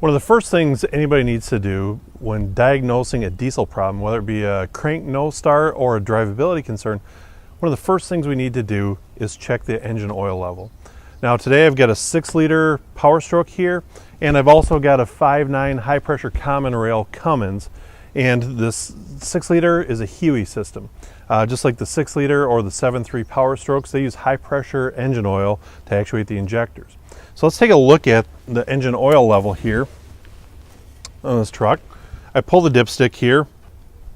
One of the first things anybody needs to do when diagnosing a diesel problem, whether it be a crank no start or a drivability concern, one of the first things we need to do is check the engine oil level. Now today I've got a 6-liter Powerstroke here, and I've also got a 5.9 high pressure common rail Cummins, and this 6-liter is a HEUI system. Just like the 6-liter or the 7.3 Powerstrokes, they use high pressure engine oil to actuate the injectors. So let's take a look at the engine oil level here on this truck. I pull the dipstick here.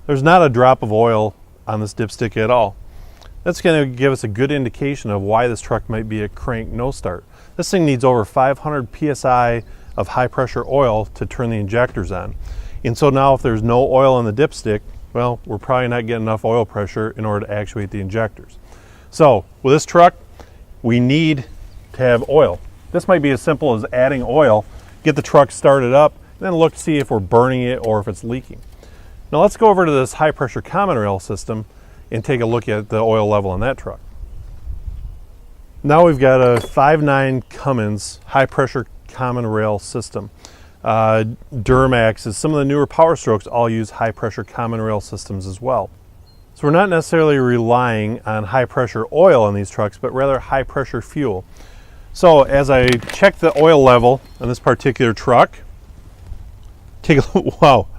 There's not a drop of oil on this dipstick at all. That's going to give us a good indication of why this truck might be a crank no start. This thing needs over 500 psi of high pressure oil to turn the injectors on. And so now if there's no oil in the dipstick, well, we're probably not getting enough oil pressure in order to actuate the injectors. So with this truck, we need to have oil. This might be as simple as adding oil, get the truck started up, and then look to see if we're burning it or if it's leaking. Now let's go over to this high pressure common rail system and take a look at the oil level in that truck. Now we've got a 5.9 Cummins high pressure common rail system. Duramaxes, some of the newer Powerstrokes all use high pressure common rail systems as well. So we're not necessarily relying on high pressure oil in these trucks, but rather high pressure fuel. So as I check the oil level on this particular truck, take a look. Wow,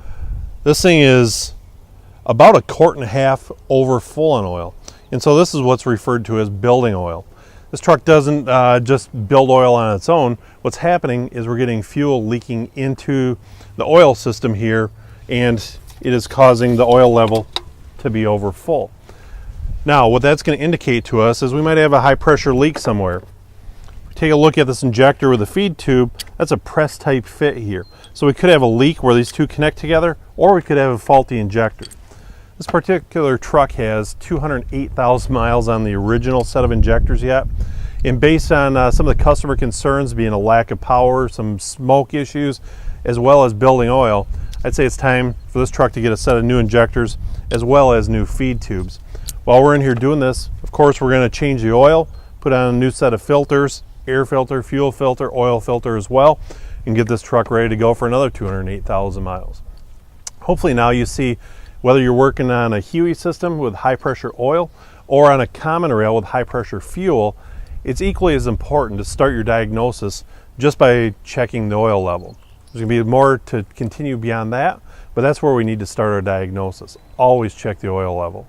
this thing is about 1.5 quarts over full on oil. And so this is what's referred to as building oil. This truck doesn't just build oil on its own. What's happening is we're getting fuel leaking into the oil system here, and it is causing the oil level to be over full. Now what that's going to indicate to us is we might have a high pressure leak somewhere. Take a look at this injector with a feed tube. That's a press type fit here. So we could have a leak where these two connect together, or we could have a faulty injector. This particular truck has 208,000 miles on the original set of injectors yet. And based on some of the customer concerns being a lack of power, some smoke issues, as well as building oil, I'd say it's time for this truck to get a set of new injectors as well as new feed tubes. While we're in here doing this, of course, we're going to change the oil, put on a new set of filters, air filter, fuel filter, oil filter as well, and get this truck ready to go for another 208,000 miles. Hopefully now you see whether you're working on a HEUI system with high pressure oil or on a common rail with high pressure fuel, it's equally as important to start your diagnosis just by checking the oil level. There's going to be more to continue beyond that, but that's where we need to start our diagnosis. Always check the oil level.